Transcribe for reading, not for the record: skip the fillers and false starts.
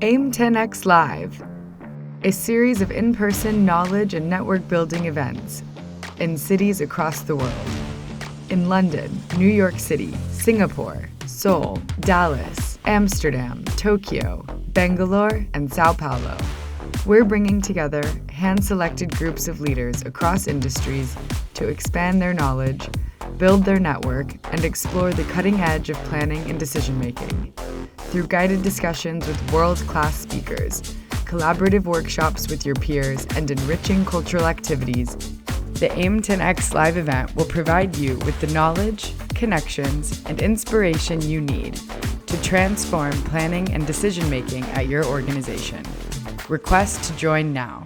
aim10x Live, a series of in-person knowledge and network-building events in cities across the world. In London, New York City, Singapore, Seoul, Dallas, Amsterdam, Tokyo, Bangalore, and Sao Paulo. We're bringing together hand-selected groups of leaders across industries to expand their knowledge, build their network, and explore the cutting edge of planning and decision-making. Through guided discussions with world-class speakers, collaborative workshops with your peers, and enriching cultural activities, the aim10x Live event will provide you with the knowledge, connections, and inspiration you need to transform planning and decision-making at your organization. Request to join now.